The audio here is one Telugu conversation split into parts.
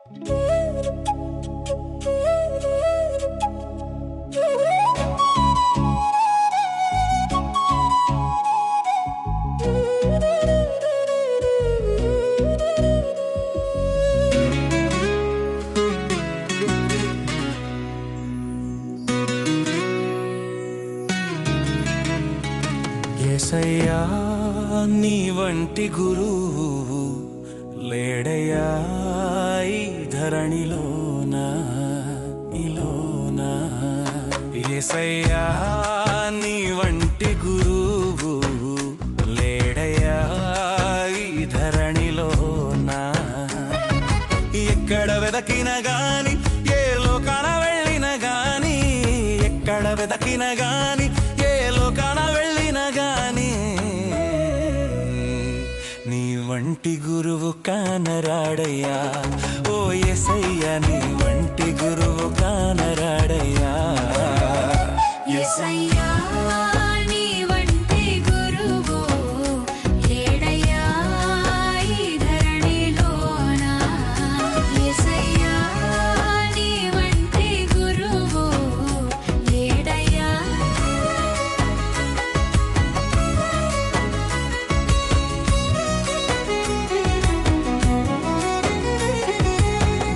యేసయ్యా నీ వంటి గురువు లేడయ్యా ఈ ధరణిలోన ఇలోన. యేసయ్యా నీ వంటి గురువు లేడయ్యా ఈ ధరణిలోన. ఎక్కడ వెదకిన గాని ఏ లోకాన వెళ్ళిన గాని, ఎక్కడ వెదకిన గాని ఏ లోకాన వెళ్ళిన గాని, నీ వంటి గురువు కానరాడయ్యా. ఓ యేసయ్యా నీ వంటి గురువు కానరాడయ్యా. యేసయ్యా నీ వంటి గురువు లేడయ్యా ఈ ధరణిలోన. యేసయ్యా నీ వంటి గురువు లేడయ్యా.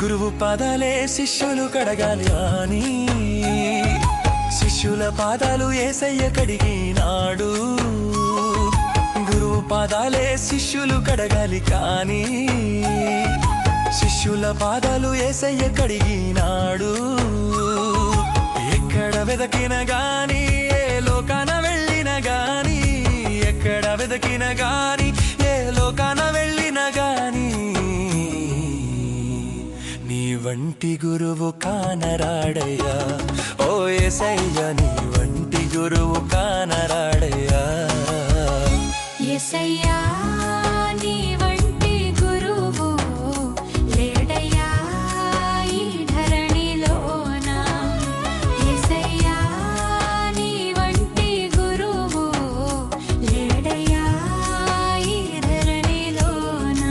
గురువు పాదాలే శిష్యులు కడగాలి అని, శిష్యుల పాదాలు యేసయ్య కడిగినాడు. గురువు పాదాలే శిష్యులు కడగాలి కానీ, శిష్యుల పాదాలు యేసయ్య కడిగినాడు. ఎక్కడ వెదకిన గాని ఏ లోకాన వెళ్ళిన గాని, ఎక్కడ వెదకిన గాని ఏ లోకాన వెళ్ళిన గాని, నీ వంటి గురువు కానరాడయ్యా. ఓ యేసయ్యా నీ వంటి గురువు కానరాడయ్యా. యేసయ్యా నీ వంటి గురువు లేడయ్యా ఈ ధరణిలోన. యేసయ్యా నీ వంటి గురువు లేడయ్యా ఈ ధరణిలోన.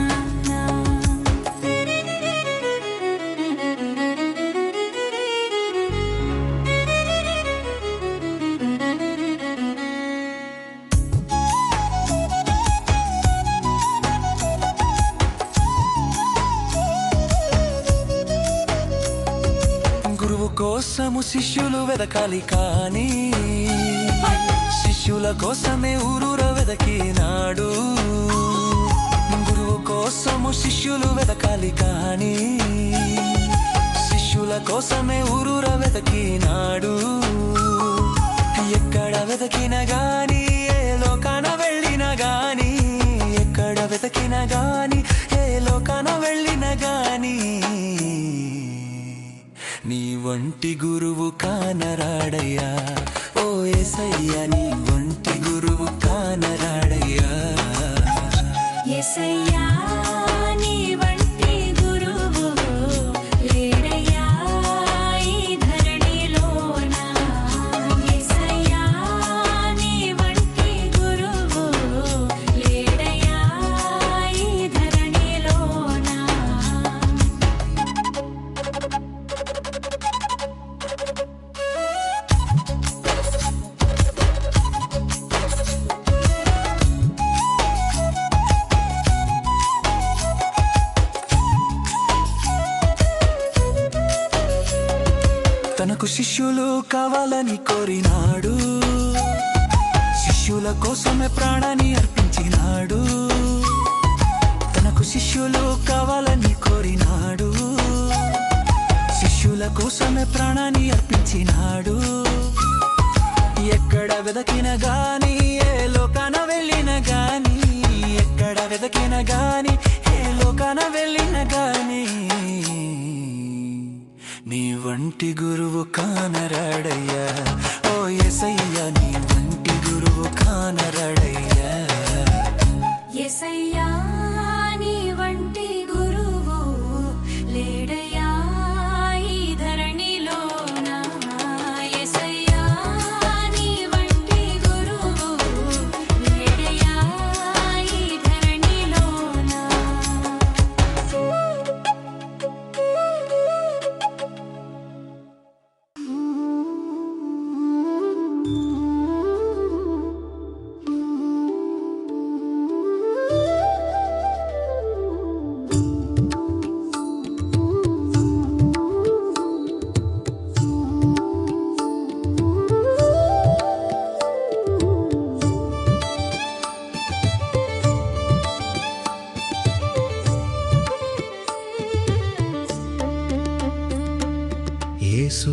గురువు కోసము శిష్యులు వెదకాలి కానీ, శిష్యుల కోసమే ఊరూర వెదకినాడు. గురువు కోసము శిష్యులు వెదకాలి కానీ, శిష్యుల కోసమే ఊరూర వెదకినాడు. ఎక్కడ వెదకిన గాని ఏ లోకాన వెళ్ళిన గాని, ఎక్కడ వెదకిన గాని ఏ లోకాన వెళ్ళిన గాని, నీ వంటి గురువు కానరాడయ్యా. ఓ యేసయ్యా నీ వంటి గురువు కానరాడయ్యా. యేసయ్యా నీ వంటి గురువు లేడయ్యా ఈ ధరణిలోన. యేసయ్యా నీ వంటి గురువు లేడయ్యా ఈ ధరణిలోన. తనకు శిష్యులు కావాలని కోరినాడు, శిష్యుల కోసమే ప్రాణాన్ని అర్పించినాడు. తనకు శిష్యులు కావాలని కోరినాడు, శిష్యుల కోసమే ప్రాణాన్ని అర్పించినాడు. ఎక్కడ వెదకిన గాని ఏ లోకాన వెళ్ళిన గాని, ఎక్కడ వెదకిన గాని ఏ లోకాన వెళ్ళిన గాని, నీ వంటి గురువు కానరాడయ్యా. ఓ యేసయ్యా నీ వంటి గురువు కానరాడయ్యా. యేసయ్యా నీ వంటి గురువు లేడయ్యా ఈ ధరణిలోన. యేసయ్యా నీ వంటి గురువు లేడయ్యా ఈ ధరణిలోన.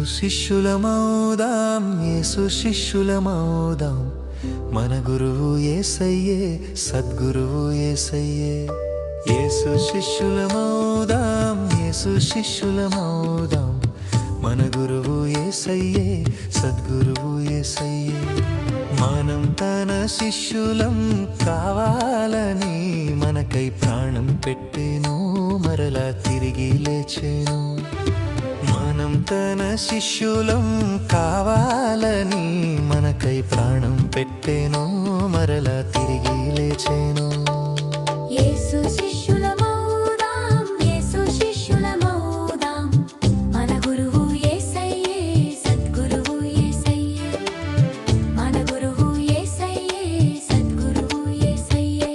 శిష్యులమౌదాం, యేసు శిష్యులమౌదాం. మన గురువు యేసయ్యే, సద్గురువు యేసయ్యే. యేసు శిష్యులమౌదాం, యేసు శిష్యులమౌదాం. మన గురువు యేసయ్యే, సద్గురువు యేసయ్యే. మనం తన శిష్యులం కావాలని మనకై ప్రాణం పెట్టెను, మరలా తిరిగి లేచెను. మనం తన శిష్యులం కావాలని మనకై ప్రాణం పెట్టెను, మరలా తిరిగి లేచెను. యేసు శిష్యులమౌదాం, యేసు శిష్యులమౌదాం. మన గురువు యేసయ్యే, సద్గురువు యేసయ్యే. మన గురువు యేసయ్యే, సద్గురువు యేసయ్యే.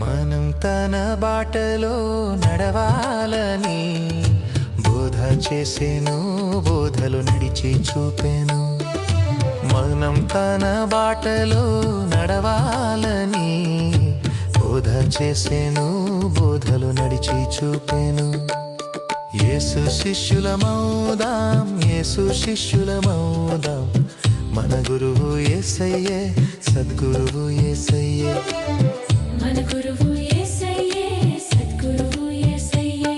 మనం తన బాటలో నడవాలని బోధ చేసెను, బోధలు నడిచి చూపెను. మనం తన బాటలో నడవాలని బోధ చేసెను, బోధలు నడిచి చూపెను. యేసు శిష్యులమౌదాం, యేసు శిష్యులమౌదాం. మన గురువు యేసయ్యే, సద్గురువు యేసయ్యే. మన గురువు యేసయ్యే, సద్గురువు యేసయ్యే.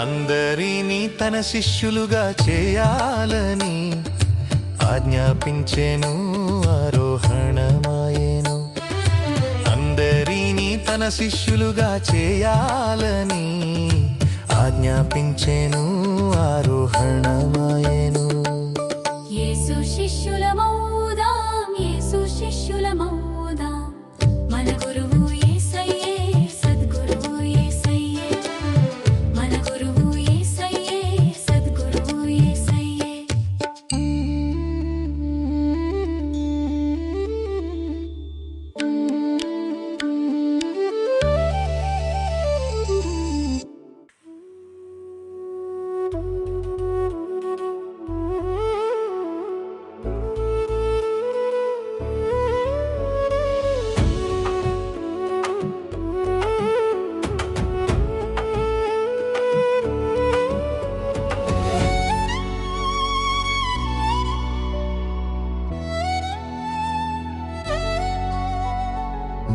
అందరినీ తన శిష్యులుగా చేయాలని ఆజ్ఞాపించెను, ఆరోహణమాయెను. అందరినీ తన శిష్యులుగా చేయాలని ఆజ్ఞాపించెను, ఆరోహణమాయెను. యేసు శిష్యులమౌదాం, యేసు శిష్యులమౌదాం. మన గురువు యేసయ్యే, సద్గురువు యేసయ్యే. మన గురువు యేసయ్యే, సద్గురువు యేసయ్యే.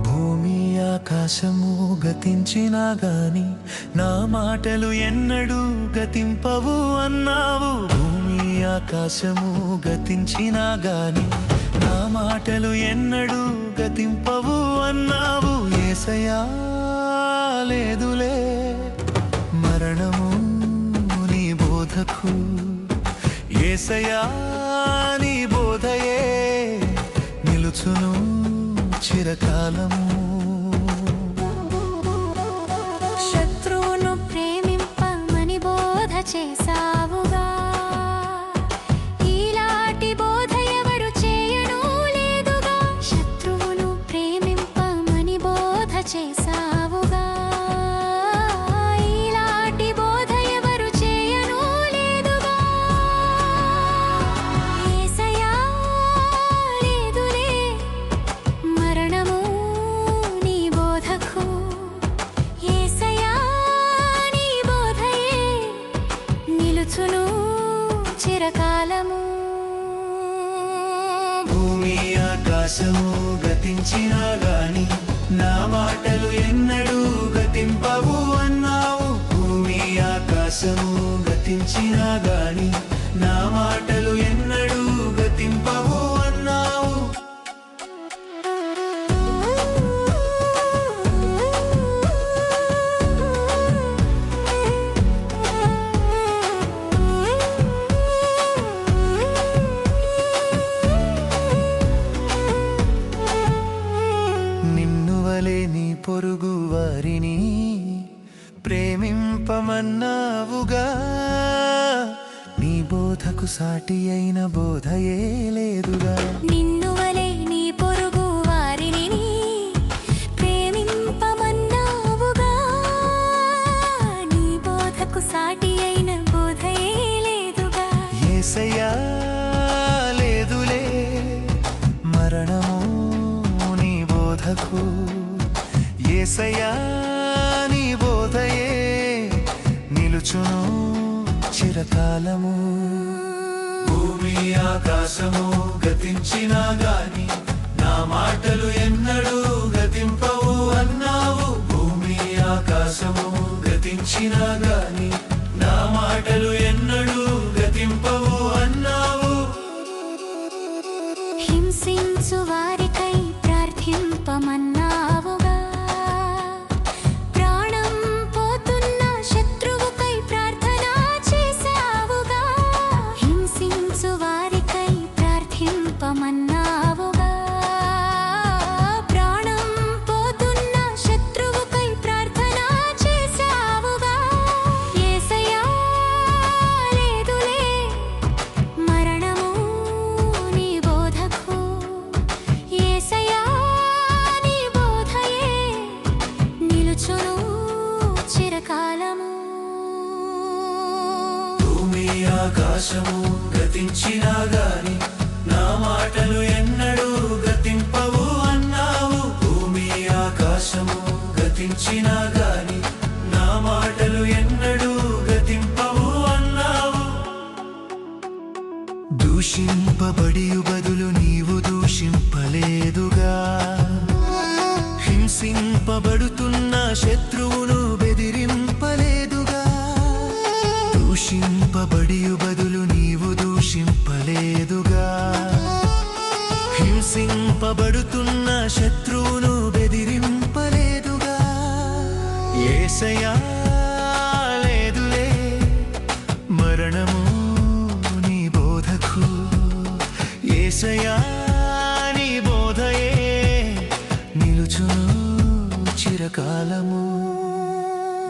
భూమి ఆకాశము గతించినా గాని నా మాటలు ఎన్నడూ గతింపవు అన్నావు. భూమి ఆకాశము గతించినా గాని నా మాటలు ఎన్నడూ గతింపవు అన్నావు. యేసయ్యా లేదులే మరణము నీ బోధకు. యేసయ్యా నీ బోధయే నిలుచును చిరకాలము. శత్రువును ప్రేమింపమని బోధ చేసావుగా. ఈలాటి బోధ ఎవరు చేయను లేదుగా. శత్రువును ప్రేమింపమని బోధ చేసావుగా. ఈలాటి బోధ ఎవరు చేయను లేదుగా. యేసయ్యా లేదులే మరణము నీ బోధకు. యేసయ్యా నీ బోధయే నిలుచును చిరకాలము. భూమి ఆకాశము గతించినా గాని నా మాటలు ఎన్నడూ గతింపవు అన్నావు. భూమి ఆకాశము గతించినా గాని నా మాటలు ఎన్నడూ గతింపవు అన్నావు. వలె నీ పొరుగు వారిని ప్రేమింపమన్నావుగా. నీ బోధకు సాటి అయిన బోధయే లేదుగా. నిన్ను వలె నీ పొరుగు వారిని ప్రేమింపమన్నావుగా. నీ బోధకు సాటి అయిన బోధయే లేదుగా. యేసయ్యా లేదులే మరణము నీ బోధకు. యేసయ్యా నీ బోధయే నిలుచును చిరకాలము. భూమి ఆకాశము గతించినా గాని నా మాటలు ఎన్నడూ గతింపవు అన్నావు. భూమి ఆకాశము గతించినా గాని నా మాటలు ఎన్నడూ గతింపవు అన్నావు. హింసించు వారికై ప్రార్థింపమన్నావుగా. ప్రాణం పోతున్న శత్రువుకై ప్రార్థన చేశావుగా. హింసించు వారికై ప్రార్థింపమన్నావుగా. ప్రాణం పోతున్న శత్రువుకై ప్రార్థన చేశావుగా. యేసయ్యా లేదులే మరణము నీ బోధకు. యేసయ్యా నీ బోధయే నిలుచును చిరకాలము. భూమి ఆకాశము గతించినా గాని నా మాటలు ఎన్నడూ గతింపవు అన్నావు. భూమి ఆకాశము గతించినా గాని నా మాటలు ఎన్నడూ గతింపవు అన్నావు. దూషింపబడియు బదులు నీవు దూషింపలేదుగా. హింసింపబడుతున్న శత్రువును బెదిరింపలేదుగా. దూషింపబడియు బదులు నీవు దూషింపలేదుగా. హింసింపబడుతున్న శత్రువును బెదిరింపలేదుగా. యేసయ్యా లేదులే మరణము నీ బోధకు. యేసయ్యా నీ బోధయే నిలుచును చిరకాలము.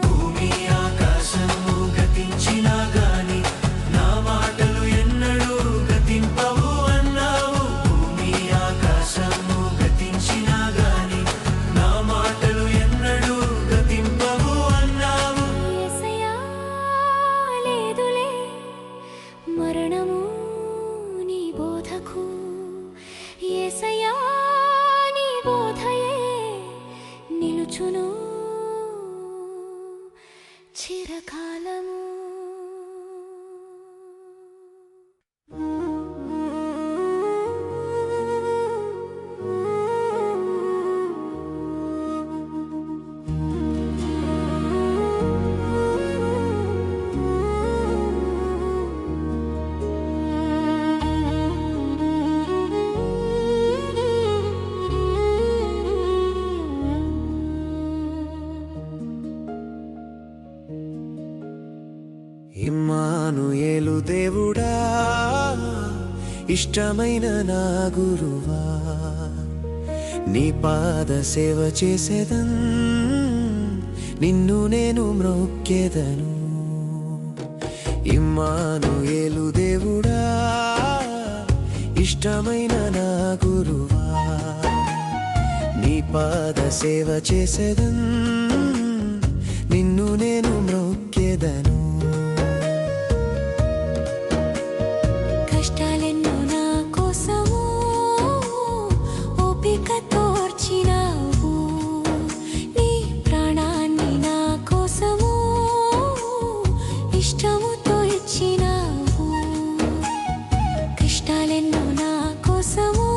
భూమి ఆకాశము గతించినా గాని నా మాటలు ఎన్నడూ గతింపవు అన్నావు. భూమి ఆకాశము గతించినా గాని నా మాటలు ఎన్నడూ గతింపవు అన్నావు. యేసయ్యా లేదులే మరణము నీ బోధకు. యేసయ్యా నీ బోధయే నిలుచును చిరకాలము. ఇమ్మానుయేలు దేవుడా ఇష్టమైన నా గురువా, నీ పాద సేవ చేసేదన్ నిన్ను నేను మ్రొక్కెదను. ఇమ్మానుయేలు దేవుడా ఇష్టమైన నా గురువా, నీ పాద సేవ చేసేదన్ నిన్ను నేను మ్రొక్కెదను. కష్టాలెన్నో నా కోసము ఓపిక తోర్చినావు. నీ ప్రాణాన్ని నా కోసము ఇష్టముతో ఇచ్చినావు. కష్టాలెన్నో నా కోసము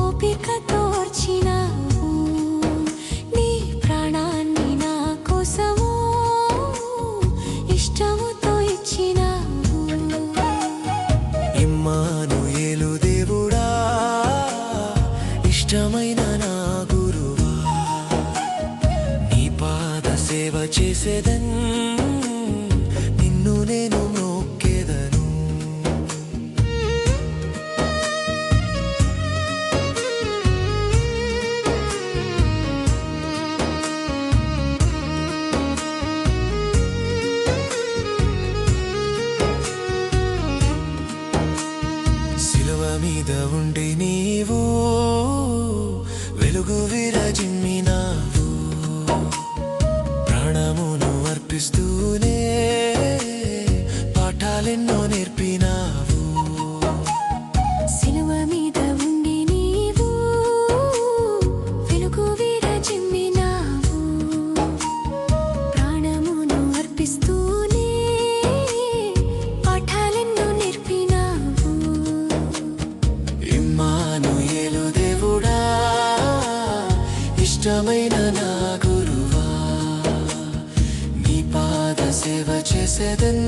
ఓపిక తోర్చినావు. నీ ప్రాణాన్ని నా కోసము ఇష్టముతో ఇచ్చినావు. ఇమ్మానుయేలు దేవుడా ఇష్టమైన నా గురువా, నీ పాద సేవ చేసేదన్ నిన్ను నేను మ్రొక్కెదను. ఇష్టమైన నా గురువా నీ పాద సేవ చేసేదన్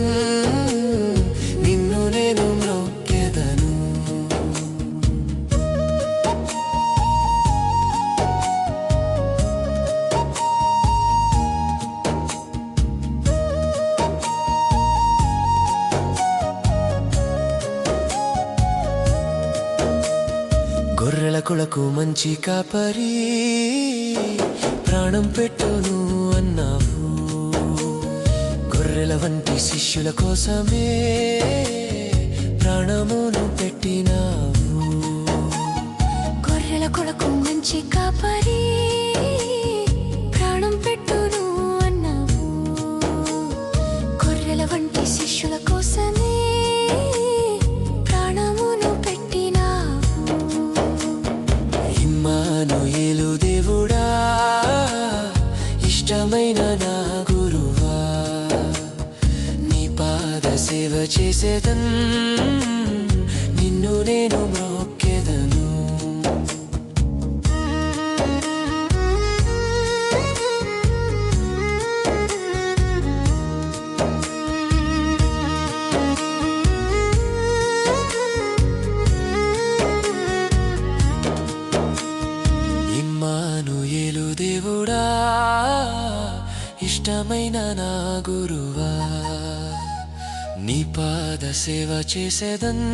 నిన్ను నేను మ్రొక్కెదను గొర్రెల కొలకు మంచి కాపరి ప్రాణం పెట్టును అన్నావు గొర్రెల వంటి శిష్యుల కోసమే ప్రాణమును పెట్టినావు గొర్రెల కొరకు మంచి కాపరి ప్రాణం పెట్టును అన్నావు గొర్రెల వంటి శిష్యుల కోసమే ప్రాణమును పెట్టినావు ఇమ్మానుయేలు దేవుడా ఇష్టమైన నా గురువా నీ పాద సేవ చేసేదన్ నిన్ను నేను మ్రొక్కెదను ఇమ్మానుయేలు దేవుడా ఇష్టమైన నా గురువా నీ పాద సేవ చేసేదన్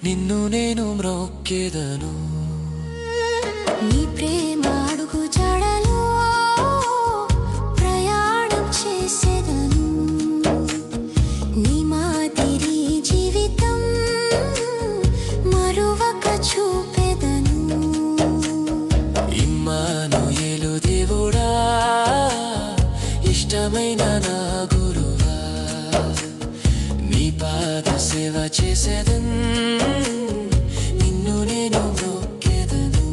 నిన్ను నేను మ్రొక్కెదను నీ ప్రేమ అడుగు జాడలో ప్రయాణం చేసేదను నీ మాదిరి జీవితం మరువక చూపెదను ఇమ్మానుయేలు దేవుడా ఇష్టమైన నా గురువా నీ పాద సేవ చేసేదన్ నిన్ను నేను మ్రొక్కెదను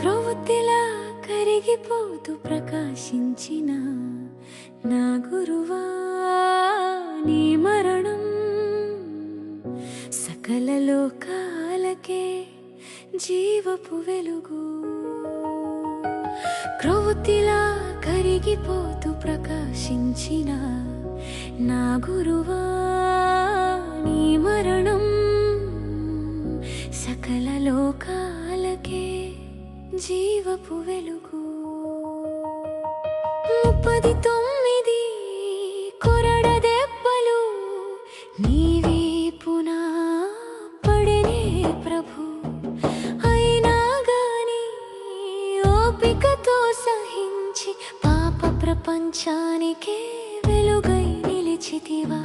క్రొవ్వొత్తిలా కరిగిపోతూ ప్రకాశించిన నా గురువా నీ మరణం సకల లోకాలకే జీవపు వెలుగు క్రొవ్వొత్తిలా కరిగిపోతూ ప్రకాశించిన నా గురువా నీ మరణం సకల లోకాలకే జీవపు వెలుగు 39 కొరడ దెబ్బలు నీ వీపున పడెనే ప్రభు అయినా గాని ఓపికతో సహించి పాప ప్రపంచానికే వెలుగై నిలిచితివా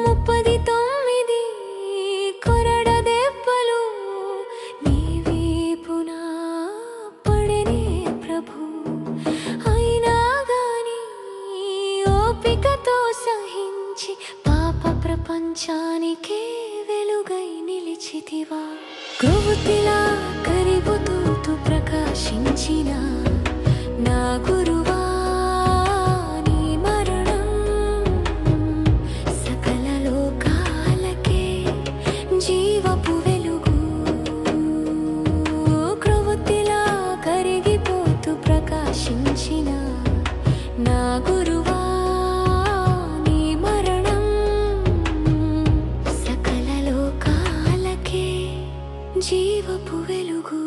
39 కొరడ దెబ్బలు నీ వీపున పడెనే ప్రభు అయినా గాని ఓపికతో సహించి పాప ప్రపంచానికే వెలుగై నిలిచితివా క్రొవ్వొత్తిలా కరిగిపోతూ ప్రకాశించిన నా గురువా నీ మరణం సకల లోకాలకే జీవపు వెలుగు క్రొవ్వొత్తిలా కరిగిపోతూ ప్రకాశించిన నా గురువా నీ మరణం సకల లోకాలకే జీవపు వెలుగు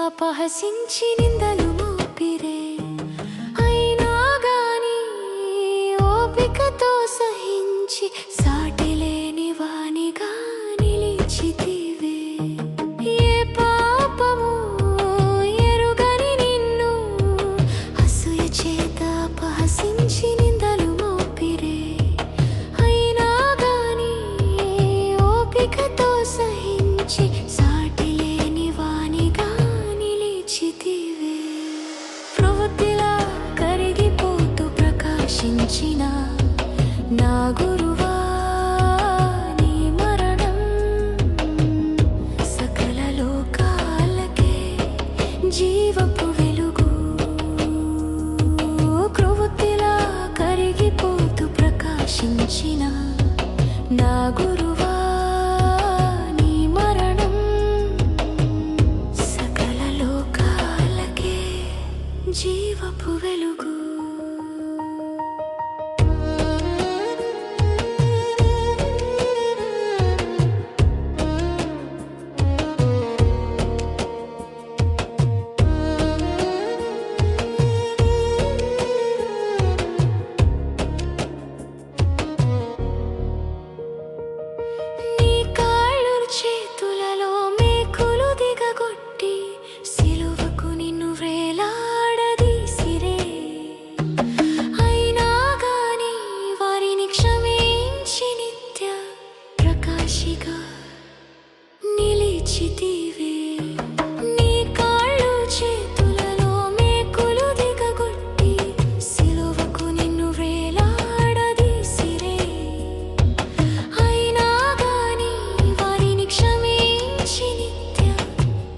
అపహసించి నిందలు మోపిరే అయినా గాని ఓపికతో సహించి సాటి లేనివా ప్రకాశించిన నా గురువా నీ మరణం సకల లోకాలకే జీవపు వెలుగు.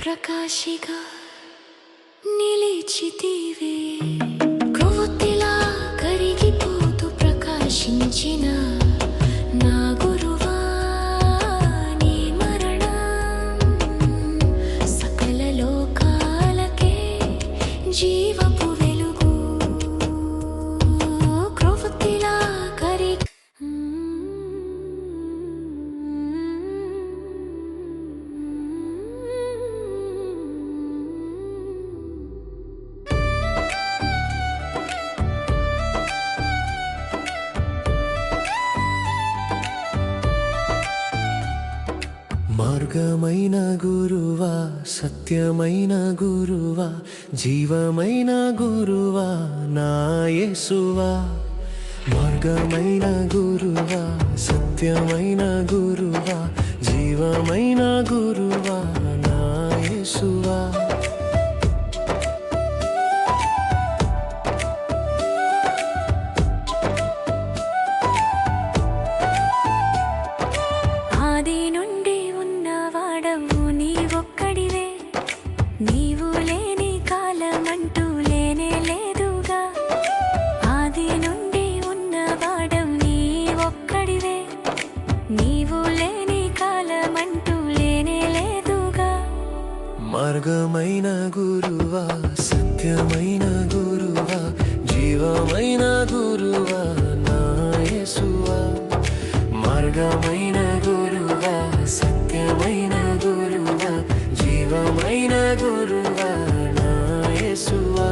ప్రకాశిగా నిలిచితివే క్రొవ్వొత్తిలా కరిగిపోతూ ప్రకాశించిన నా గురువా నీ మరణం సకల లోకాలకే జీవపు వెలుగు. క్రొవ్వొత్తిలా మార్గమైన గురువా, సత్యమైన గురువా, జీవమైన గురువా నా యేసువా. మార్గమైన గురువా, సత్యమైన గురువా, జీవమైన గురువా నా యేసువా. ఆది నుండి ఉన్నవాడవు నీ ఒక్కడివే, నీవు లేని కాలమంటూ లేనే లేదుగా. ఆది నుండి ఉన్నవాడవు నీ ఒక్కడివే, నీవు లేని కాలమంటూ లేనే లేదుగా. మార్గమైన గురువా, సత్యమైన గురువా, జీవమైన గురువా నా యేసువా. మార్గమైన గురువా, సత్యమైన గురువా, జీవమైన గురువా నా యేసువా.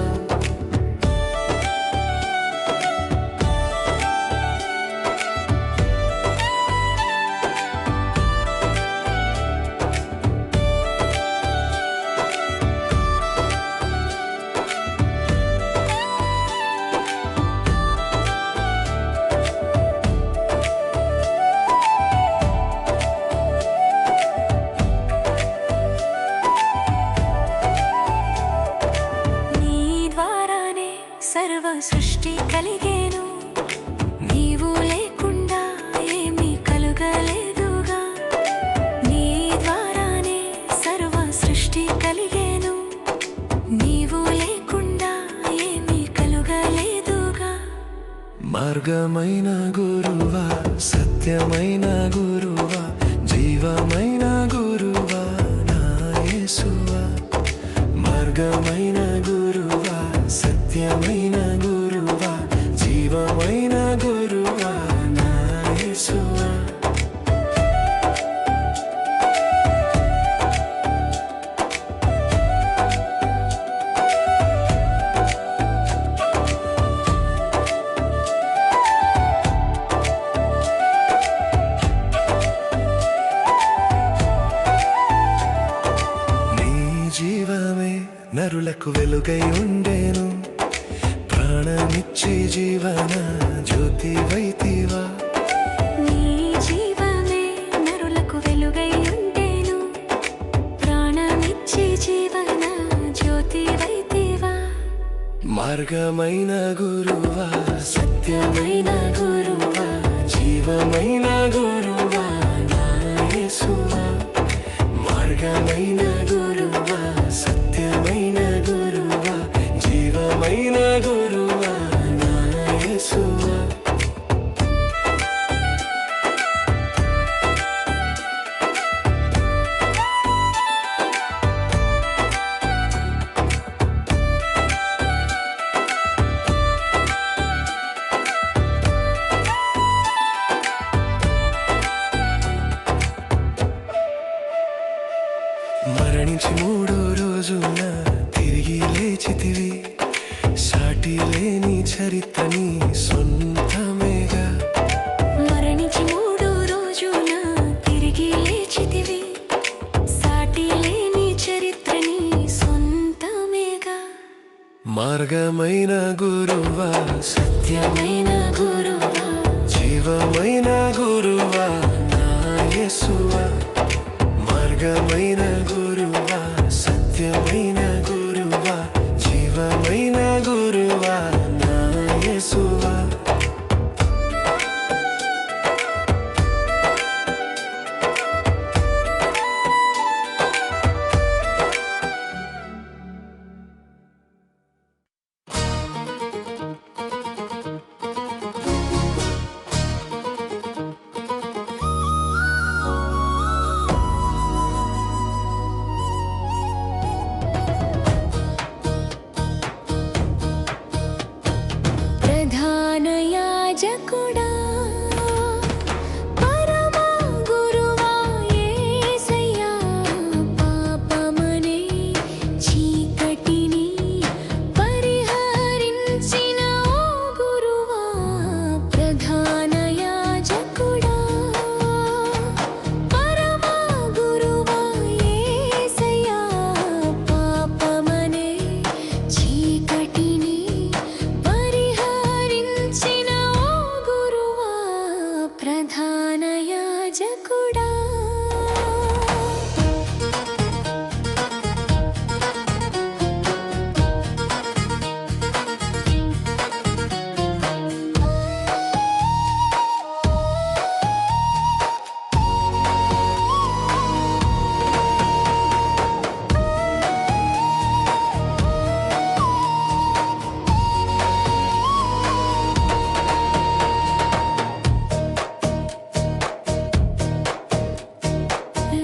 సర్వ సృష్టి కలిగేను, నీవు లేకుండా ఏమీ కలుగలేదుగా. నీ ద్వారానే సర్వ సృష్టి కలిగేను, నీవు లేకుండా ఏమీ కలుగలేదుగా. మార్గమైన గురువా, సత్యమైన గురువా, జీవమైన గురువా నా యేసువా. మార్గమైన గురువా, సత్యమైన గురువా, జీవమైన గురువా నా యేసువా. నీ జీవమే నరులకు వెలుగై ఉండేను, ప్రాణమిచ్చి జీవన జ్యోతి వైతివా. నీ జీవమే నరులకు వెలుగై ఉండేను, ప్రాణమిచ్చి జీవన జ్యోతి వైతివా. మార్గమైన గురువా, సత్యమైన గురువా, జీవమైన గురువా నా యేసువా. మార్గమైన గురువా, సత్యమైన గురువా, జీవమైన గురువా నా యేసువా. మరణించి మూడో రోజున తిరిగి లేచితివి, సాటి లేని చరిత్రని సొంతమేగా. మరణించి మూడో రోజున తిరిగి లేచితివి, సాటి లేని చరిత్రని సొంతమేగా. మార్గమైన గురువా, సత్యమైన గురువా, జీవమైన గురువా నా యేసువా. మార్గమైన గురువా, సత్యమైన గురువా, జీవమైన గురువా నా యేసువా. ప్రధాన యాజకుడా, పరమ గురువా యేసయ్యా, పాపమనే చీకటిని పరిహరించిన ఓ గురువా. ప్రధాన యాజకుడా, పరమ గురువా యేసయ్యా, పాపమనే చీకటిని పరిహరించిన ఓ గురువా. ప్రధాన యాజకుడా,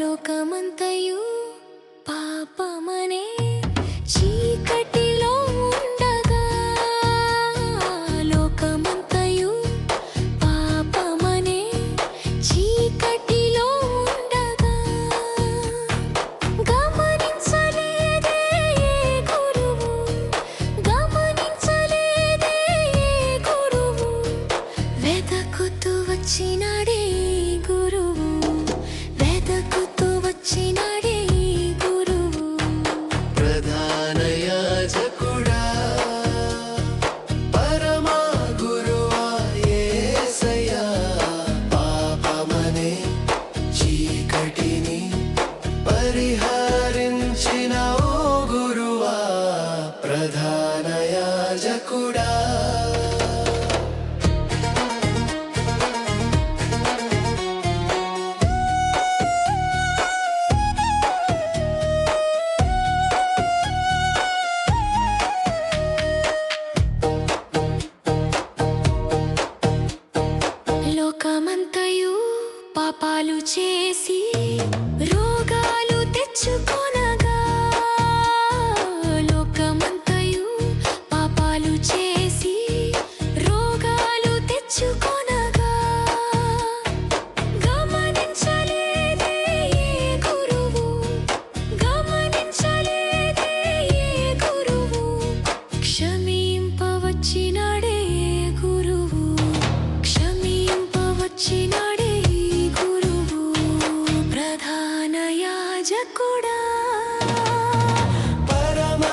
లోకమంతయు పాపమనే చీకటిలో ఉండగా, లోకమంతయు పాపమనే చీకటిలో ఉండగా, గమనించలేదే ఏ గురువు, గమనించలేదే ఏ గురువు, వెదకుతూ వచ్చినాడే గురువు, వెదకుతూ వచ్చినాడే గురువు. ప్రధాన యాజకుడా, పరమ గురువా యేసయ్యా, పాపమనే చీకటిని పరిహరించిన ఓ గురువా. ప్రధాన యాజకుడా, లోకమంతయు పాపాలు చేసి రోగాలు తెచ్చుకొనగా, లోకమంతయు పాపాలు చేసి రోగాలు తెచ్చుకొనగా, గమనించలేదే ఏ గురువు, గమనించలేదే ఏ గురువు, క్షమింపవచ్చినాడే గురువు, క్షమింపవచ్చినాడే గురువు. ప్రధాన యాజకుడా, పరమ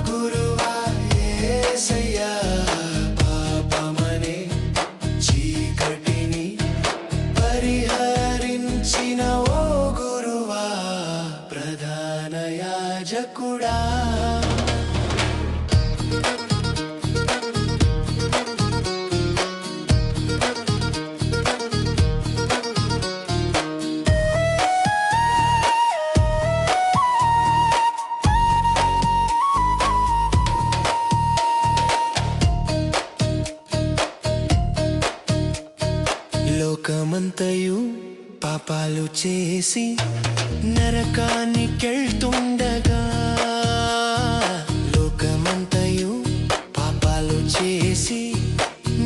గురువా యేసయ్యా, పాపమనే చీకటిని పరిహరించిన ఓ గురువా. ప్రధాన యాజకుడా, లోకమంతయు పాపాలు చేసి నరకానికెళ్తుండగా, లోకమంతయు పాపాలు చేసి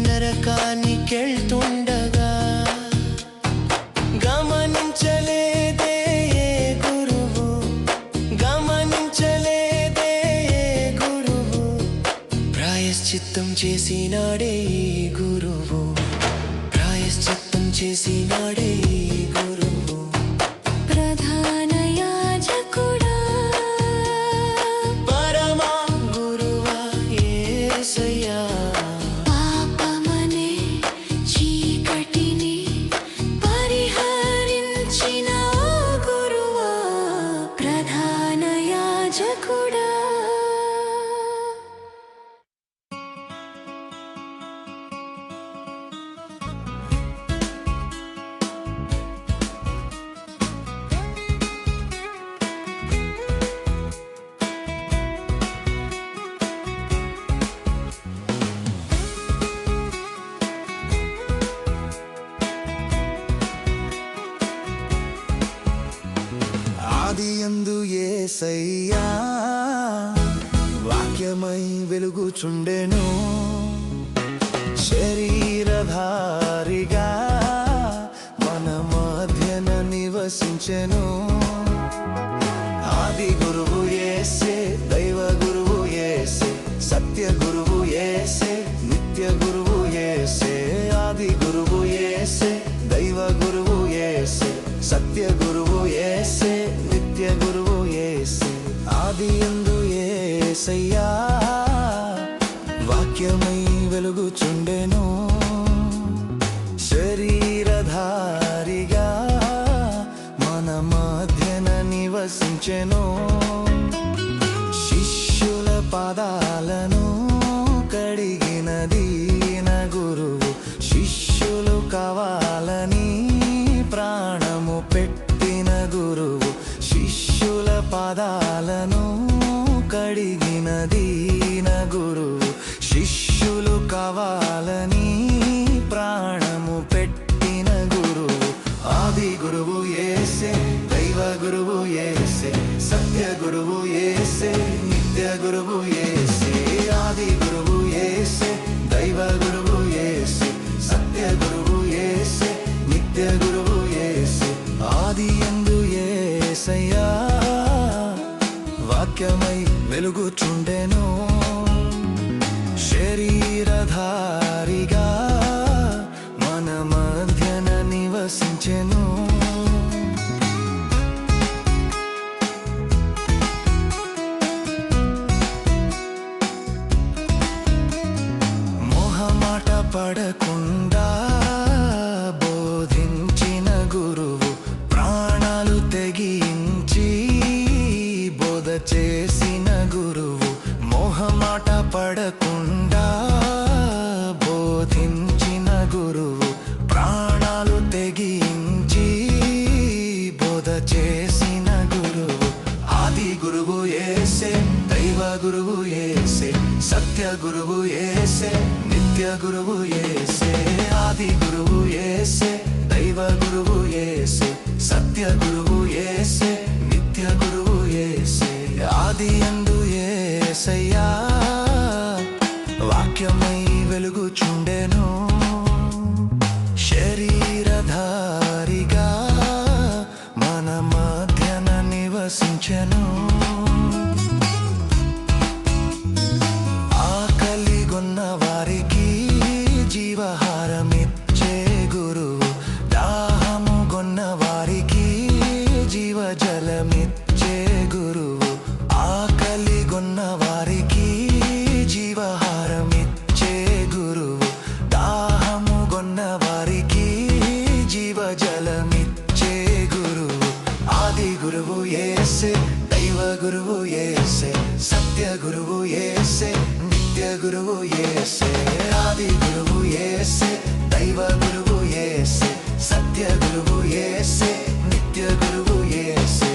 నరకానికెళ్తుండగా, గమనించలేదే ఏ గురువు, గమ చేసినాడే ఈ గురువు, ప్రాయశ్చిత్తం చేసినాడే ఈ గురువు. ప్రధాన యాజకుడా పరమా గురువా యేసయ్యా, పాపమనే చీకటిని పరిహరించిన ఓ గురువా, ప్రధాన యాజకుడా. ఆదియందు యేసయ్యా వాక్యమై వెలుగుచుండెను, శరీరధారిగా మన మధ్యన నివసించెను. ఆది గురువు యేసే, దైవ గురువు యేసే, సత్య గురువు యేసే, నిత్య గురువు యేసే. ఆది గురువు యేసే, దైవ గురువు యేసే, సత్య గురువు యేసే, నిత్య గురువు యేసే. ఆదియందు యేసయ్యా వాక్యమై వెలుగుచుండెను, శరీరధారిగా మన మధ్యన నివసించెను. శిష్యుల పాదాలను కడిగినది నా గురువు, శిష్యులు కావాలని ప్రాణము పెట్టిన గురువు. శిష్యుల పాదాలను కడిగినది నా గురువు, శిష్యులు కావాలని ప్రాణము పెట్టిన గురువు. ఆది గురువు యేసే, దైవ గురువు యేసే, సత్య గురువు యేసే, నిత్య గురువు యేసే. ఆది గురువు యేసే, దైవ గురువు యేసే, సత్య గురువు యేసే, నిత్య గురువు యేసే. ఆదియందు యేసయ్యా వాక్యమై వెలుగుచుండెను, శరీరధారిగా మన మధ్యన నివసించెను. మొహమాట పడకుండా బోధించిన గురువు, ప్రాణాలు తెగించి బోధ చేసిన గురువు. మొహమాట పడకుండా బోధించిన గురువు, ప్రాణాలు తెగించి బోధ చేసిన గురువు. ఆది గురువు యేసే, దైవ గురువు యేసే, సత్య గురువు యేసే, నిత్య గురువు యేసే. ఆది గురువు యేసే, దైవ గురువు యేసే, సత్య గురువు యేసే, నిత్య గురువు యేసే. ఆదియందు యేసయ్యా వాక్యమై వెలుగుచుండెను, శరీరధారిగా మన మధ్యన నివసించెను. ఆకలిగొన్న వారికి జీవహారమిచ్చే గురువు, దాహముగొన్న వారికి జీవజలమిచ్చే గురువు. ఆకలిగొన్న వారికి జీవహారమిచ్చే గురువు, దాహముగొన్న వారికి జీవజలమిచ్చే గురువు. ఆది గురువు యేసే, దైవ గురువు యేసే, సత్య గురువు యేసే, నిత్య గురువు యేసే. ఆది గురువు యేసే, దైవ గురువు యేసే, సత్య గురువు యేసే, నిత్య గురువు యేసే.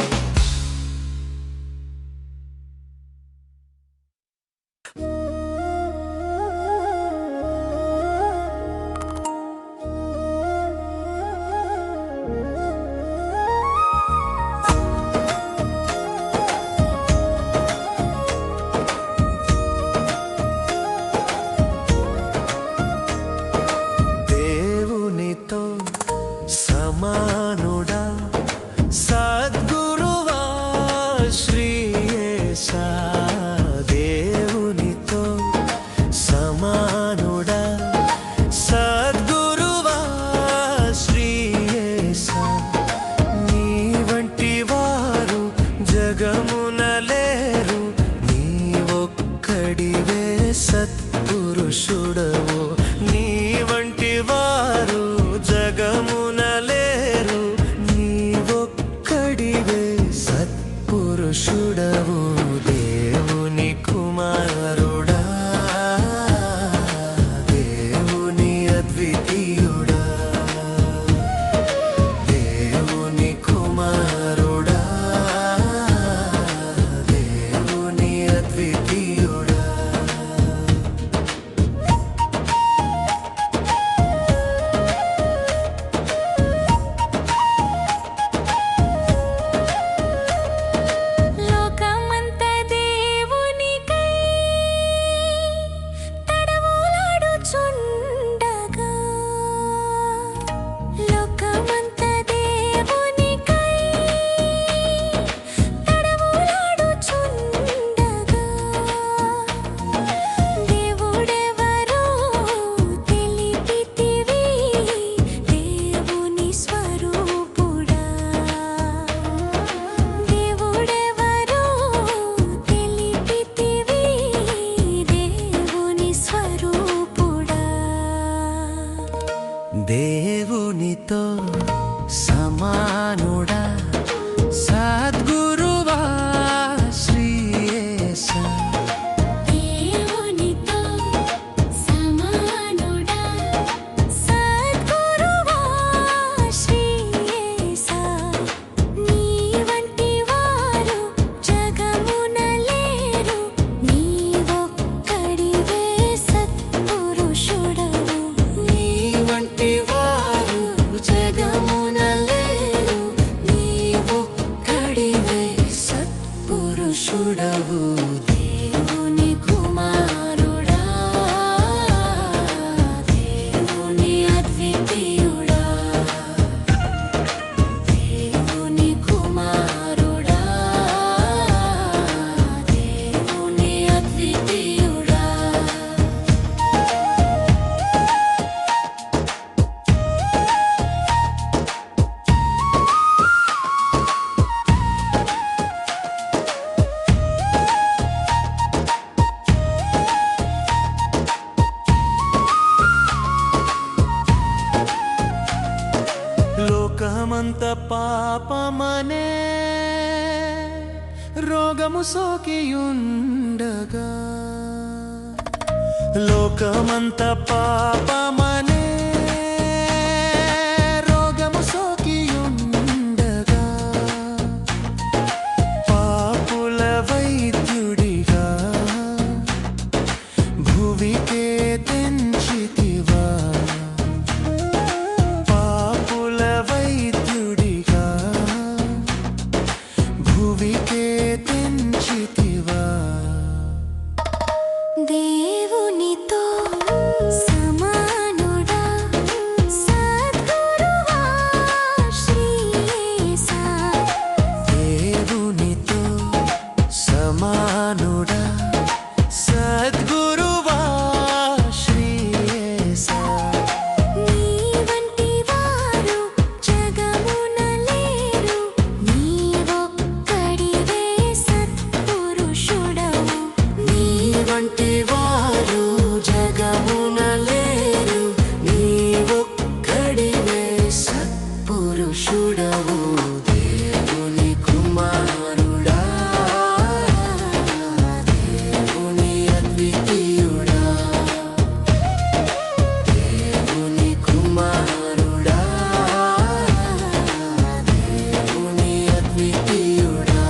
దేవునితో సమానుడా సద్గురువా శ్రీయేసా దేవునితో సమానుడా సద్గురువా శ్రీయేసా నీ వంటి వారు జగమున లేరు నీవొక్కడివే సత్పురుషుడవు నీ వంటి వారు జగమున లేరు నీవొక్కడివే సత్పురుషుడవు దేవుని కుమారుడా దేవుని అద్వితీయుడా దేవుని కుమారుడా దేవుని అద్వితీయుడా లోకమంత పాపమనే రోగము సోకియుండగా లోకమంత పాపమనే రోగము సోకియుండగా పాపుల వైద్యుడిగా భువికే తెంచితివా పాపుల వైద్యుడిగా భువికే తెంచితివా దేవునితో సమానుడా సద్గురువా శ్రీయేసా దేవునితో సమానుడా సద్గురువా శ్రీయేసా నీ వంటి వారు జగమున లేరు నీవొక్కడివే సత్పురుషుడవు నీ వంటి వారు జగమున లేరు నీవొక్కడివే సత్పురుషుడవు దేవుని కుమారుడా దేవుని అద్వితీయుడా దేవుని కుమారుడా దేవుని అద్వితీయుడా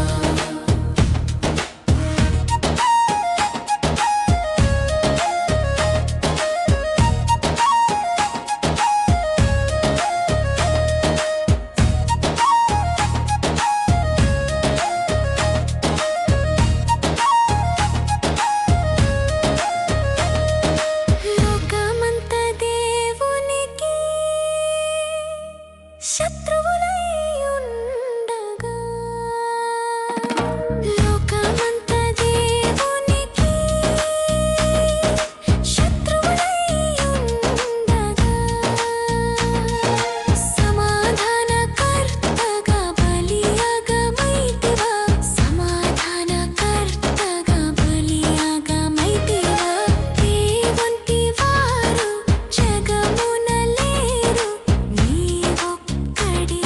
లోకమంత దేవునికి శత్రువులై ఉండగా లోకమంత దేవునికి శత్రువులై ఉండగా సమాధానకర్తగా బలియాగమైతివా సమాధానకర్తగా బలియాగమైతివా దేవుంటి వారు జగమున లేరు నీవొక్కడివే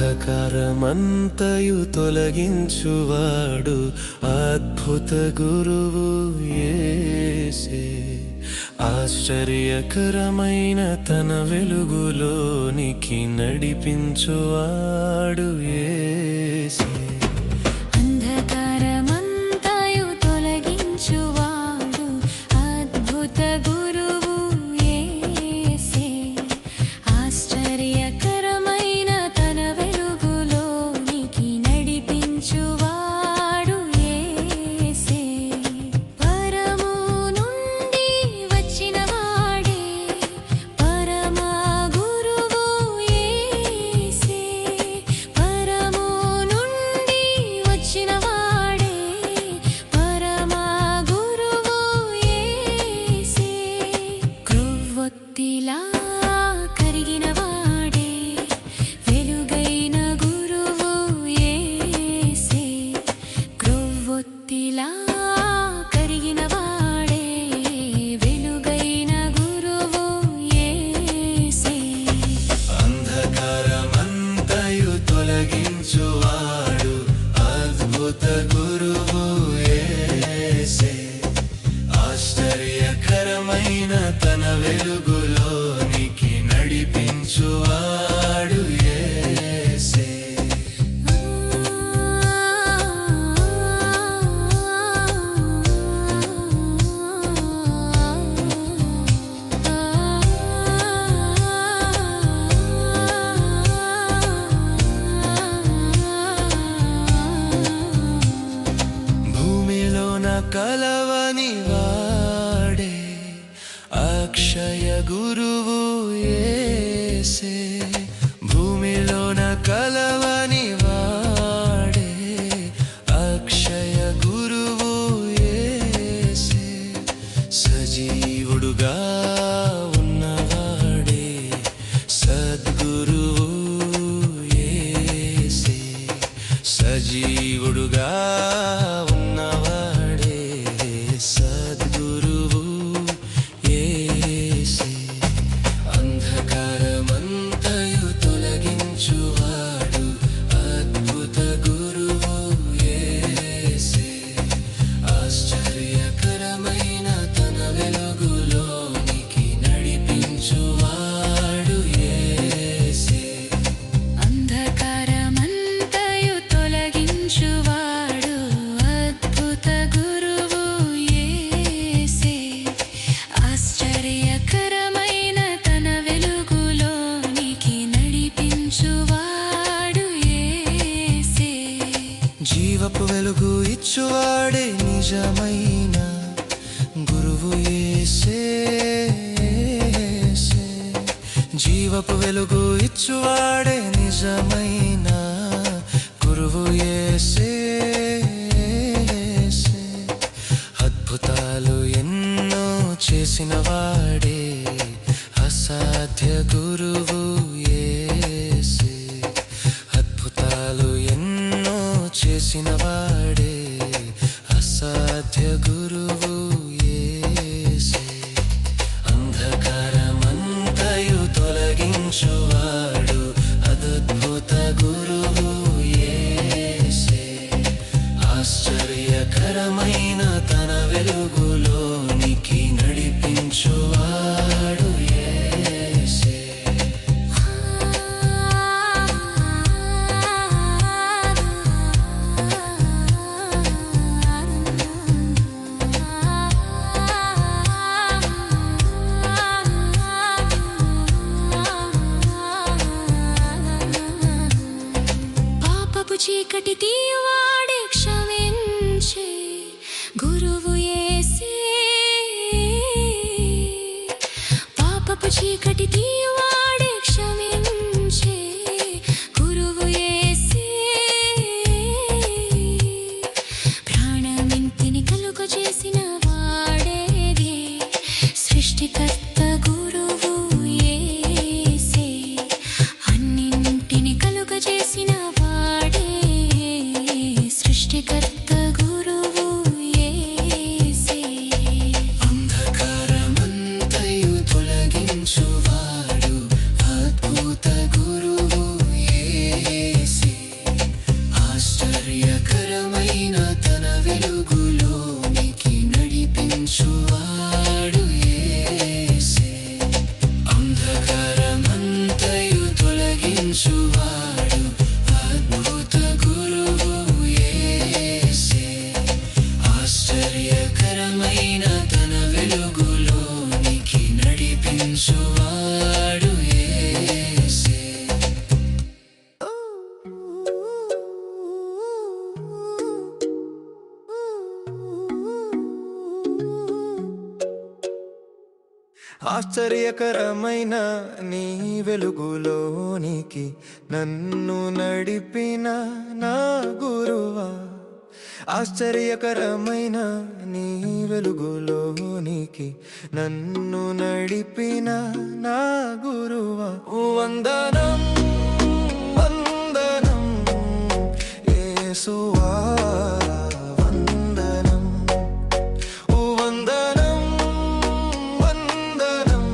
అంధకారమంతయు తొలగించువాడు అద్భుత గురువు యేసే. ఆశ్చర్యకరమైన తన వెలుగులోనికి నడిపించువాడు యేసే. అంధకారమంతయు తొలగించువాడు అద్భుత గురువు యేసే. ఆశ్చర్యకరమైన తన వెలుగులోనికి నడిపించువాడు యేసే. పరము నుండి వచ్చినవాడే పరమ గురువు యేసే. పరము నుండి వచ్చినవాడే పరమ గురువు యేసే. క్రొవ్వొత్తిలా కరిగినవాడే వెలుగైన గురువు యేసే. క్రొవ్వొత్తిలా కరిగినవాడే వెలుగైన గురువు యేసే. అంధకారమంతయు తొలగించువాడు అద్భుత గురువు యేసే. ఆశ్చర్యకరమైన తన వెలుగులోనికి నడిపించువాడు యేసే. భూమిలోన కలవని వాడే అక్షయ గురువు యేసే. భూమిలోన కలవని వాడే అక్షయ గురువు యేసే. సజీవుడుగా ఉన్నవాడే సద్గురువు యేసే. సజీవుడుగా ఉన్నవాడే సద్గురువు యేసే. అంధకారమంతయు తొలగించువాడు అద్భుత గురువు యేసే. ఆశ్చర్యకరమైన తన వెలుగులోనికి నడిపించువాడు యేసే. అంధకారమంతయు తొలగించువాడు అద్భుత గురువు యేసే. ఆశ్చర్యకరమైన తన వెలుగులోనికి నడిపించువాడు యేసే. జీవపు వెలుగు ఇచ్చువాడే నిజమైన గురువు యేసే. జీవపు వెలుగు ఇచ్చువాడే నిజమైన గురువు యేసే. అద్భుతాలు ఎన్నో చేసిన వాడే అసాధ్య గురువు యేసే. అద్భుతాలు ఎన్నో చేసిన వాడే అసాధ్య గురువు యేసే. అంధకారమంతయు తొలగించువాడు అద్భుత గురువు యేసే. ఆశ్చర్యకరమైన తన వెలుగులోనికి నడిపించువాడు యేసే. పాపపు చీకటి తీయవాడే క్షమించే గురువు యేసే. పాపపు చీకటి తీయవాడే క్షమించే గురువు యేసే. ప్రాణమింతిని కలుగజేసిన వాడేదే సృష్టికర్త గురువు యేసే. అన్నింటిని కలుగజేసిన వాడే సృష్టికర్త గురువు యేసే. అంధకారమంతయు తొలగించువాడు ఆశ్చర్యకరమైన తన వెలుగులోనికి నడిపించువాడు యేసే. ఆశ్చర్యకరమైన నీ వెలుగులోనికి నన్ను నడిపిన నా గురువా. ఆశ్చర్యకరమైన నీ వెలుగులోనికి నన్ను నడిపిన నా గురువా. వందనం వందనం యేసువా, వందనం వందనం వందనం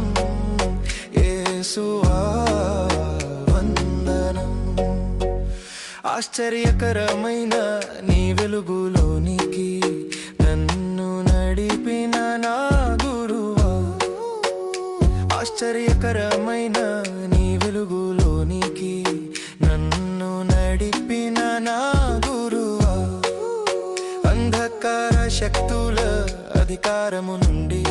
యేసువా, వందనం. ఆశ్చర్యకరమైన నీ వెలుగులోనికి నన్ను నడిపిన నా గురువా. ఆశ్చర్యకరమైన నీ వెలుగులోనికి నన్ను నడిపిన నా గురువా. అంధకార శక్తుల అధికారము నుండి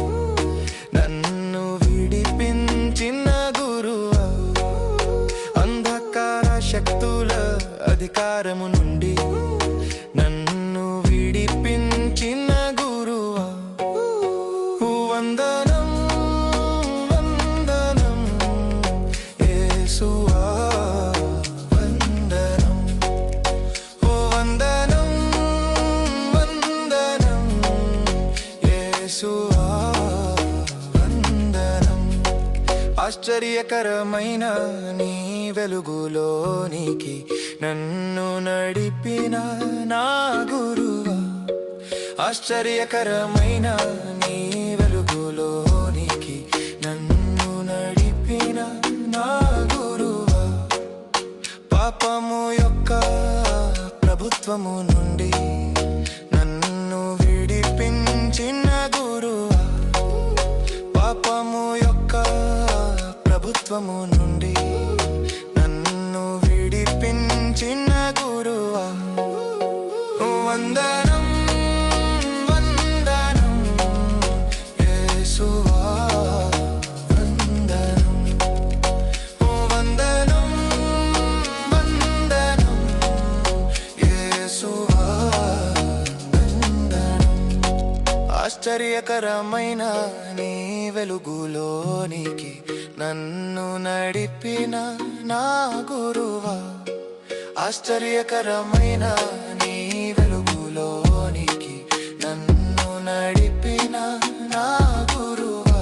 నన్ను విడిపించిన గురువా. అంధకార శక్తుల అధికారము నుండి నన్ను విడిపించిన గురువా. వందనం వందనం యేసువా, వందనం వందనం వందనం యేసువా, వందనం. ఆశ్చర్యకరమైన నీ వెలుగులోనికి నన్ను నడిపిన నా గురువా. ఆశ్చర్యకరమైన నీ వెలుగులోనికి నన్ను నడిపిన నా గురువా. పాపము యొక్క ప్రభుత్వము నుండి నన్ను విడిపించిన గురువా. పాపము యొక్క ప్రభుత్వము నుండి నన్ను విడిపించిన గురువా. వందనం వందనం యేసువా, వందనం వందనం వందనం యేసువా, వందనం. ఆశ్చర్యకరమైన నీ వెలుగులోనికి నన్ను నడిపిన నా గురువా. ఆశ్చర్యకరమైన నీ వెలుగులోనికి నన్ను నడిపిన నా గురువా.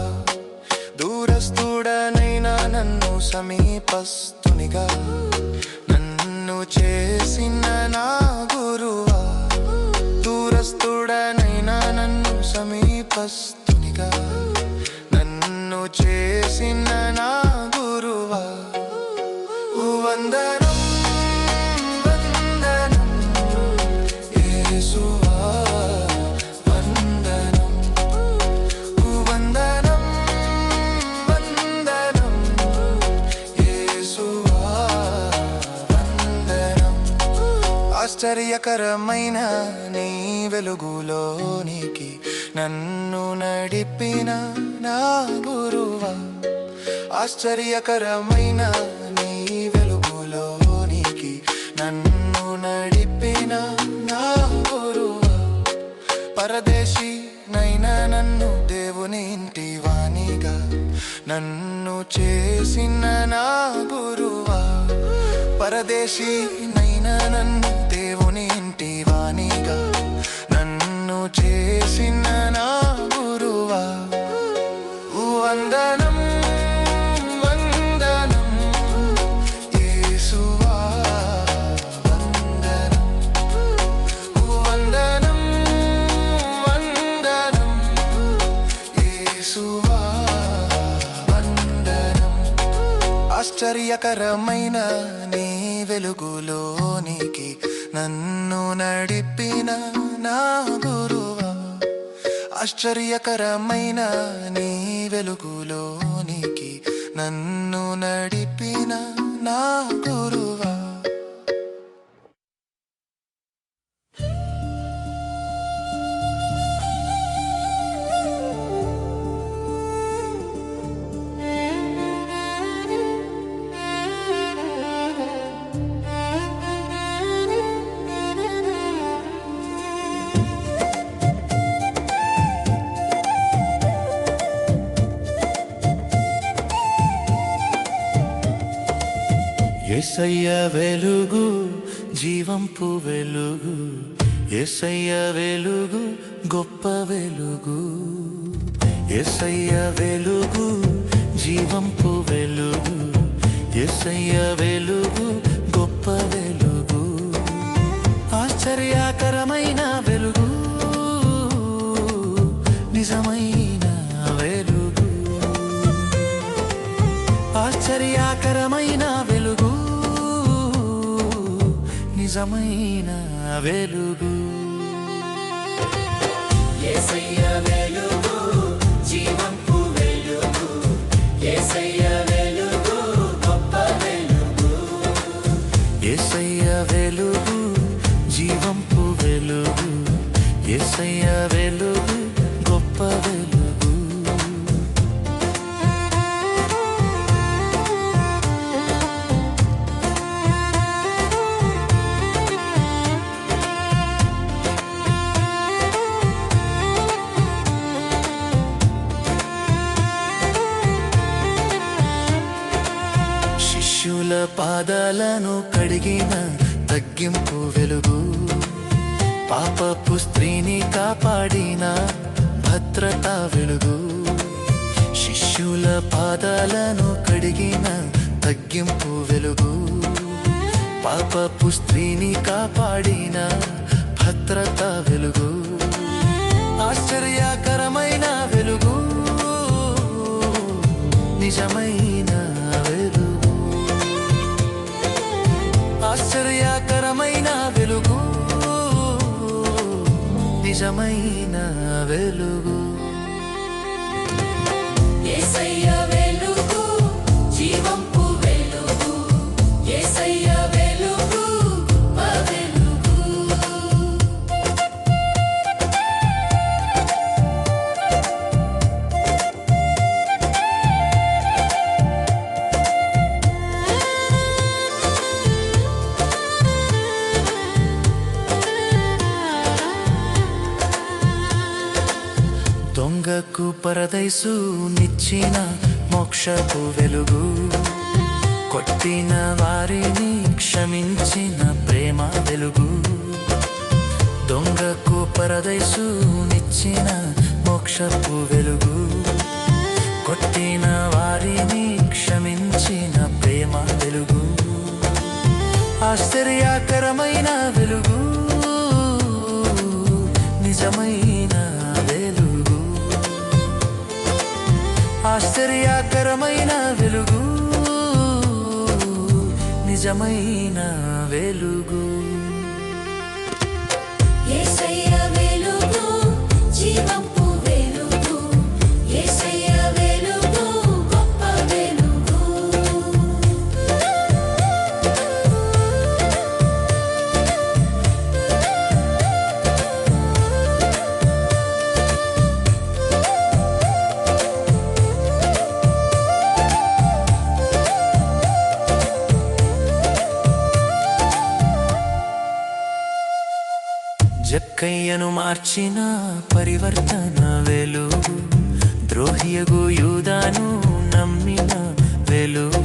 దూరస్థుడనైనా నన్ను సమీపస్తునిగా నన్ను చేసిన నా గురువా. దూరస్థుడనైనా నన్ను సమీపస్తునిగా నన్ను చేసిన నా గురువా. వందనం వందనం యేసువా, వందనం వందనం వందనం యేసువా, వందనం. ఆశ్చర్యకరమైన నీ వెలుగులోనికి నన్ను నడిపిన నా గురువా. ఆశ్చర్యకరమైన నీ వెలుగులోనికి నన్ను నడిపిన నా గురువా. పరదేశి నైనా నన్ను దేవుని ఇంటి వాణిగా నన్ను చేసిన నా గురువా. పరదేశి నైనా నన్ను దేవుని ఇంటి వాణిగా నన్ను చేసిన నా గురువా. వందనం వందనం యేసువా, వందనం వందనం వందనం యేసువా, వందనం. ఆశ్చర్యకరమైన నీ వెలుగులోనికి నన్ను నడిపిన నా గురువా. ఆశ్చర్యకరమైన నీ వెలుగులోనికి నన్ను నడిపిన నా గురువా. యేసయ్య వెలుగు జీవంపు వెలుగు, యేసయ్య వెలుగు గొప్ప వెలుగు. యేసయ్య వెలుగు జీవంపు వెలుగు, యేసయ్య వెలుగు గొప్ప వెలుగు. ఆశ్చర్యకరమైన వెలుగు, నిజమైన వెలుగు. ఆశ్చర్యకరమైన వెలుగు, నిజమైన వెలుగు. యేసయ్య వెలుగు జీవంపు వెలుగు, యేసయ్య వెలుగు గొప్ప వెలుగు. యేసయ్య వెలుగు జీవంపు వెలుగు, యేసయ్య వెలుగు గొప్ప వెలుగు. శిష్యుల పాదాలను కడిగిన తగ్గింపు వెలుగు, పాపపు స్త్రీని కాపాడిన భద్రతా వెలుగు. శిష్యుల పాదాలను కడిగిన తగ్గింపు వెలుగు, పాపపు స్త్రీని కాపాడిన భద్రతా వెలుగు. ఆశ్చర్యకరమైన వెలుగు, నిజమైన వెలుగు. ఆశ్చర్యకరమైన వెలుగు, నిజమైన వెలుగు. యేసయ్య వెలుగు జీవంపు వెలుగు, యేసయ్య వెలుగు గొప్ప వెలుగు. దొంగకు పరదైసు నిచ్చిన మోక్షపు వెలుగు, కొట్టిన వారిని క్షమించిన ప్రేమ వెలుగు. దొంగకు పరదైసు నిచ్చిన మోక్షపు వెలుగు, కొట్టిన వారిని క్షమించిన ప్రేమ వెలుగు. ఆశ్చర్యకరమైన వెలుగు, నిజమైన వెలుగు. ఆశ్చర్యకరమైన వెలుగు, నిజమైన వెలుగు. యేసయ్య వెలుగు జీవంపు వెలుగు, యేసయ్య వెలుగు గొప్ప వెలుగు. జక్కయ్యను మార్చిన పరివర్తన వెలుగు, ద్రోహియగు యూదాను నమ్మిన వెలుగు.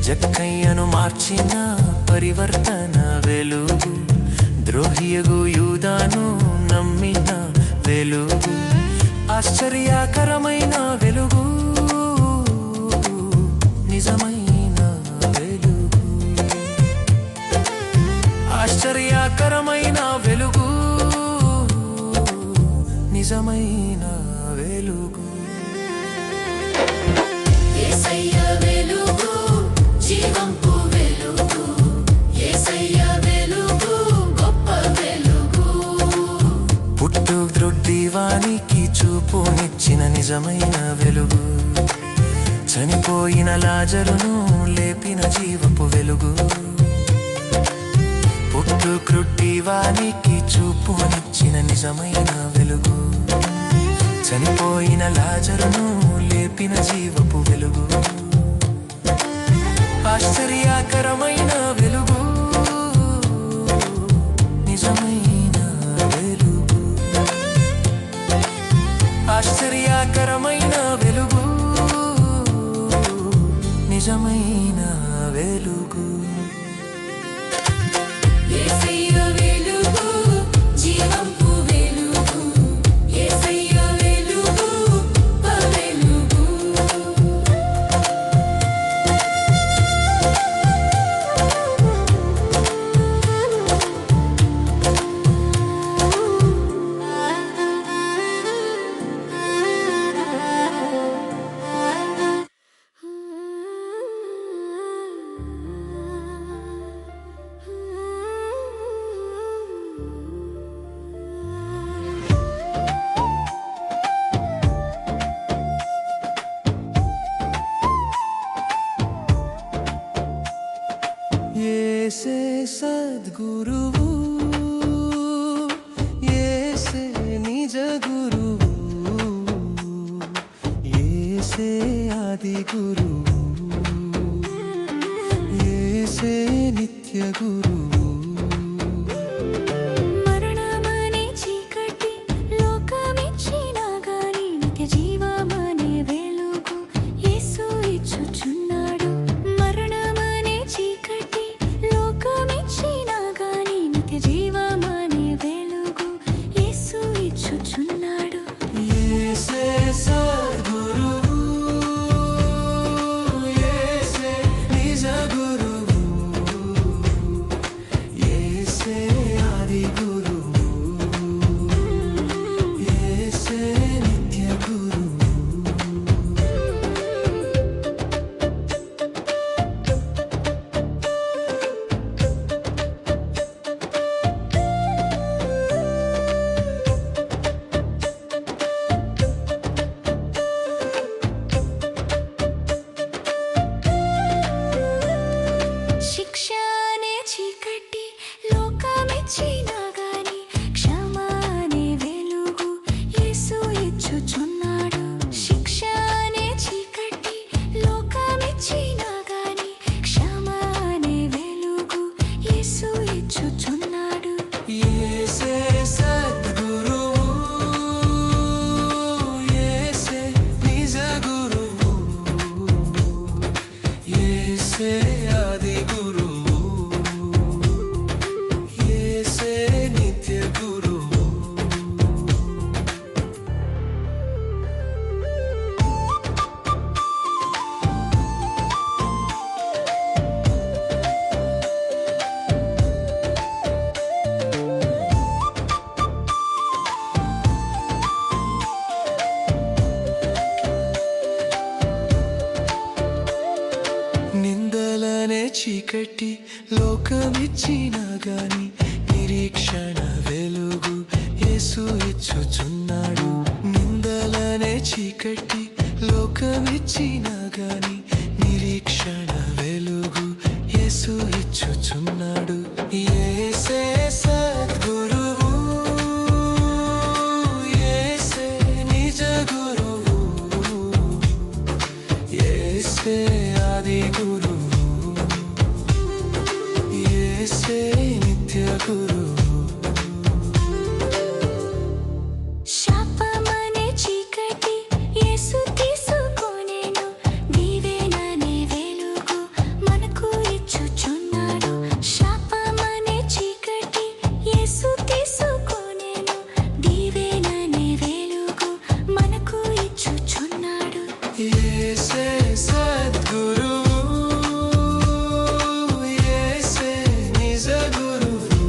జక్కయ్యను మార్చిన పరివర్తన వెలుగు, ద్రోహియగు యూదాను నమ్మిన వెలుగు. ఆశ్చర్యకరమైన వెలుగు, నిజమైన వెలుగు. ఆశ్చర్యకరమైన వెలుగు, నిజమైన వెలుగు. యేసయ్య వెలుగు జీవంపు వెలుగు, యేసయ్య వెలుగు గొప్ప వెలుగు. పుట్టు గ్రొడ్డివానికి చూపునిచ్చిన నిజమైన వెలుగు, చనిపోయిన లాజరును లేపిన జీవపు వెలుగు. పుట్టు గ్రొడ్డివానికి చూపునిచ్చిన నిజమైన వెలుగు, చనిపోయిన లాజరును లేపిన జీవపు వెలుగు. ఆశ్చర్యకరమైన వెలుగు, నిజమైన వెలుగు. ఆశ్చర్యకరమైన వెలుగు, నిజమైన వెలుగు. యేసయ్య వెలుగు జీవంపు వెలుగు యేసయ్య వెలుగు వెలుగు యేసే సద్గురువు, యేసే నిజ గురువు, యేసే ఆది గురువు, యేసే నిత్య గురువు. మరణమనే చీకటి లోకమిచ్చినా గాని నిత్య జీవమనే వెలుగు యేసు ఇచ్చుచున్నాడు. మరణమనే చీకటి లోకమిచ్చినా గాని నిత్య జీవమనే వెలుగు యేసు ఇచ్చుచున్నాడు. యేసే సద్గురువు, యేసే నిజ గురువు, యేసే ఆది గురువు, యేసే నిత్య గురువు. శిక్ష అనే చీకటి లోకమిచ్చినా గాని క్షమ అనే వెలుగు యేసు ఇచ్చుచున్నాడు. శిక్ష అనే చీకటి లోకమిచ్చినా గాని క్షమ అనే వెలుగు యేసు ఇచ్చుచున్నాడు. యేసే సద్గురువు, యేసే నిజ గురువు, యేసే ఆది గురువు, యేసే నిత్య గురువు. నిందలనే చీకటి లోకమిచ్చినా గాని నిరీక్షణ వెలుగు యేసు ఇచ్చుచున్నాడు. నిందలనే చీకటి లోకమిచ్చినా గాని నిరీక్షణ వెలుగు యేసు ఇచ్చుచున్నాడు. యేసే సద్గురువు, యేసే నిజ గురువు, యేసే ఆది గురువు, యేసే నిత్య గురువు. శాపమనే చీకటి యేసు తీసుకొనెను. దీవెననే వెలుగు మనకు ఇచ్చుచున్నాడు. శాపమనే చీకటి యేసు తీసుకొనెను. దీవెననే వెలుగు మనకు ఇచ్చుచున్నాడు. యేసే సద్గురువు, యేసే నిజ గురువు,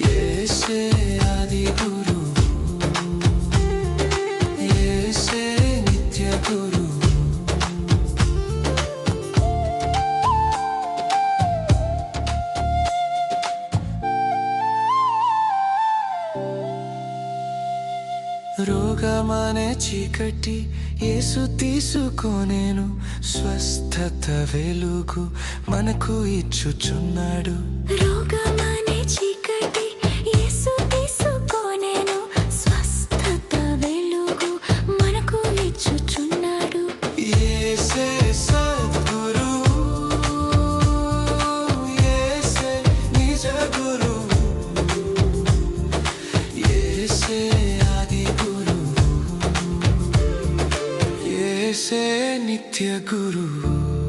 యేసే ఆది గురువు, యేసే నిత్య గురువు. రోగమనే చీకటి యేసు తీసుకొనెను. స్వస్థత వెలుగు మనకు ఇచ్చుచున్నాడు. రోగమనే చీకటి యేసు తీసుకొనెను. స్వస్థత వెలుగు మనకు ఇచ్చుచున్నాడు. యేసే సద్గురువు, యేసే నిజ గురువు, యేసే ఆది గురువు, యేసే నిత్య గురువు.